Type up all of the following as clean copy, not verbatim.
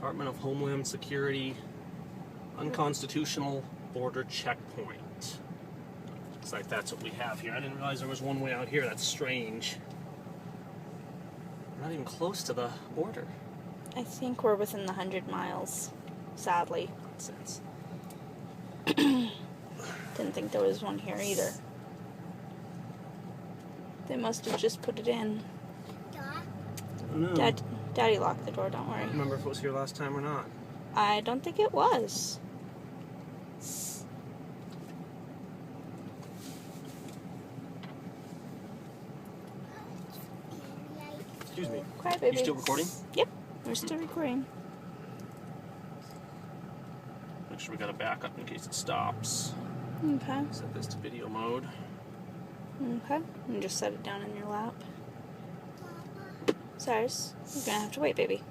Department of Homeland Security, unconstitutional border checkpoint. Looks like that's what we have here. I didn't realize there was one way out here. That's strange. We're not even close to the border. I think we're within the 100 miles, sadly. Nonsense. Didn't think there was one here either. They must have just put it in. I don't know. Daddy locked the door, don't worry. I don't remember if it was here last time or not. I don't think it was. Excuse me. Quiet, baby. You still recording? Yep, we're still recording. Make sure we got a backup in case it stops. Okay. Set this to video mode. Okay. And just set it down in your lap. Cyrus, you're gonna have to wait, baby.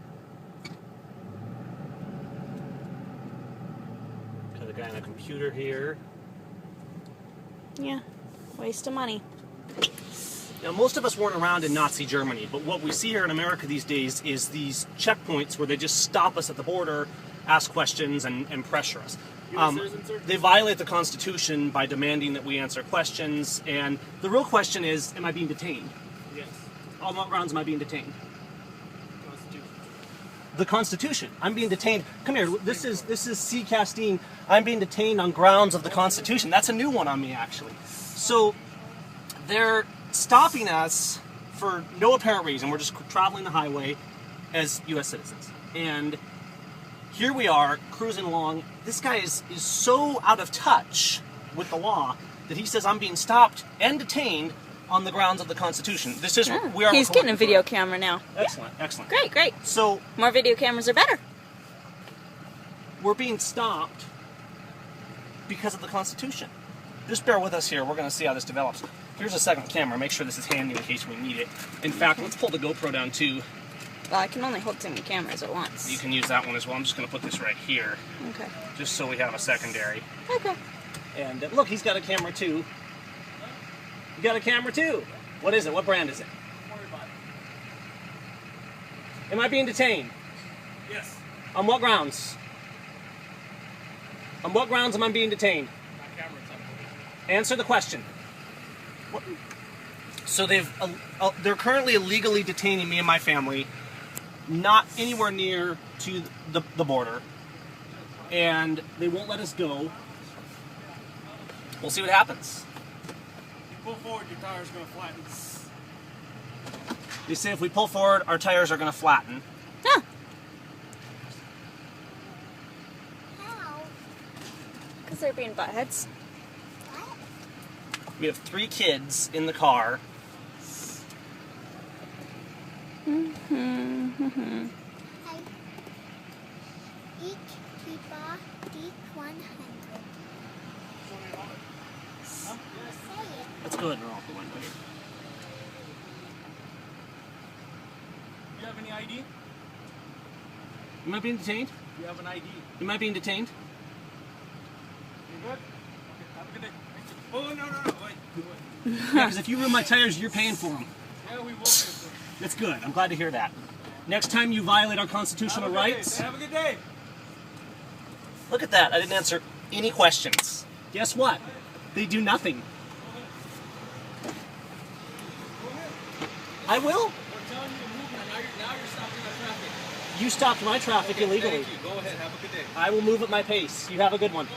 Got a guy on a computer here. Yeah. Waste of money. Now, most of us weren't around in Nazi Germany, but what we see here in America these days is these checkpoints where they just stop us at the border, ask questions, and pressure us. They violate the Constitution by demanding that we answer questions, and the real question is, am I being detained? Yes. On what grounds am I being detained? Constitution. The Constitution. I'm being detained. Come here. This is C. Castine. I'm being detained on grounds of the Constitution. That's a new one on me, actually. So they're stopping us for no apparent reason. We're just traveling the highway as U.S. citizens, and here we are cruising along. This guy is so out of touch with the law that he says I'm being stopped and detained on the grounds of the Constitution. This is we are. He's getting a video camera now. Excellent, excellent. Great, great. So More video cameras are better. we're being stopped because of the Constitution. Just bear with us here. We're going to see how this develops. Here's a second camera. Make sure this is handy in case we need it. In fact, let's pull the GoPro down too. Well, I can only hold so many cameras at once. You can use that one as well. I'm just going to put this right here, Okay. just so we have a secondary. Okay. And look, he's got a camera too. You got a camera too. What is it? What brand is it? Don't worry about it. Am I being detained? Yes. On what grounds? On what grounds am I being detained? My camera's up. Answer the question. What? So they're currently illegally detaining me and my family, not anywhere near to the border, and they won't let us go. We'll see what happens. You pull forward, your tire's going to flatten. They say if we pull forward, our tires are going to flatten. Huh. How? Because they're being buttheads. What? We have 3 kids in the car. Mm-hmm. Hi. Each keeper, each 100. Say it. Let's go ahead and roll off the window here. You have any ID? Am I being detained? You have an ID. Am I being detained? You good? Okay, have a good day. Thank you. Oh, no, wait. Yeah, because if you ruin my tires, you're paying for them. Yeah, we will pay for it. That's good. I'm glad to hear that. Next time you violate our constitutional Have a good day. rights, Have a good day. look at that. I didn't answer any questions. Guess what? They do nothing. I will. We're telling you to move now you're stopping our traffic. You stopped my traffic illegally. Thank you. Go ahead. Have a good day. I will move at my pace. You have a good one. Is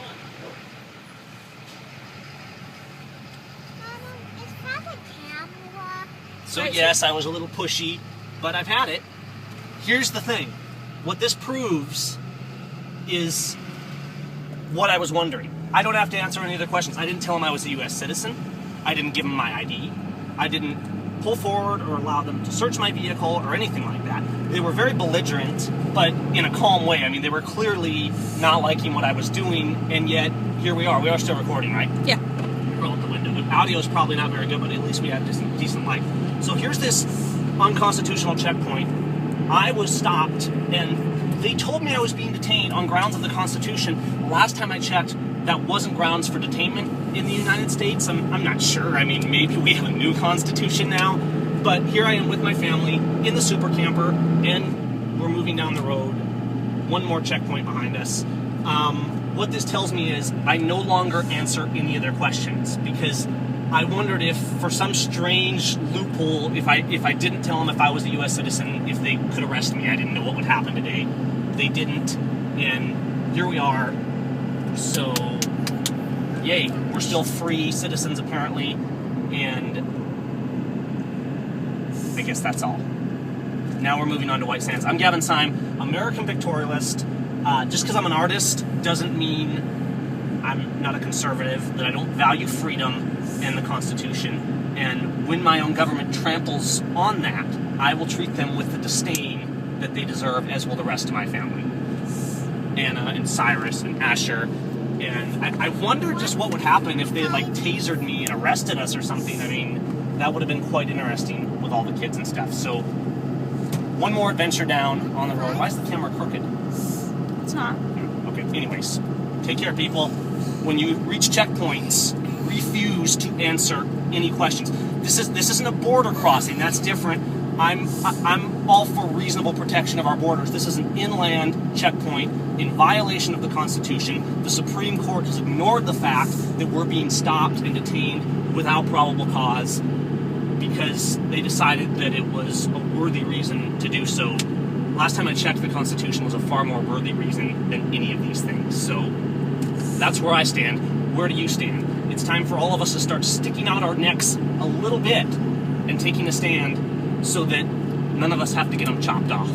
that a camera? So yes, I was a little pushy, but I've had it. Here's the thing. What this proves is what I was wondering. I don't have to answer any other questions. I didn't tell them I was a U.S. citizen. I didn't give them my ID. I didn't pull forward or allow them to search my vehicle or anything like that. They were very belligerent, but in a calm way. I mean, they were clearly not liking what I was doing, and yet here we are. We are still recording, right? Yeah. Roll out the window. The audio is probably not very good, but at least we have decent light. So here's this unconstitutional checkpoint. I was stopped, and they told me I was being detained on grounds of the Constitution. Last time I checked, that wasn't grounds for detainment in the United States. I'm not sure. I mean, maybe we have a new Constitution now, but here I am with my family in the super camper, and we're moving down the road. one more checkpoint behind us. What this tells me is I no longer answer any of their questions, because I wondered if, for some strange loophole, if I didn't tell them if I was a U.S. citizen, if they could arrest me. I didn't know what would happen today. They didn't, and here we are. So, yay, we're still free citizens apparently, and I guess that's all. Now we're moving on to White Sands. I'm Gavin Syme, American pictorialist. Just because I'm an artist doesn't mean I'm not a conservative, that I don't value freedom and the Constitution. And when my own government tramples on that, I will treat them with the disdain that they deserve, as will the rest of my family. Anna and Cyrus and Asher. And I wonder just what would happen if they like tasered me and arrested us or something. I mean, that would have been quite interesting with all the kids and stuff. So, one more adventure down on the road. Why is the camera crooked? It's not. Okay, anyways. Take care, people. When you reach checkpoints, refuse to answer any questions. This isn't a border crossing. That's different. I'm all for reasonable protection of our borders. This is an inland checkpoint in violation of the Constitution. The Supreme Court has ignored the fact that we're being stopped and detained without probable cause because they decided that it was a worthy reason to do so. Last time I checked, the Constitution was a far more worthy reason than any of these things. So that's where I stand. Where do you stand? It's time for all of us to start sticking out our necks a little bit and taking a stand so that none of us have to get them chopped off.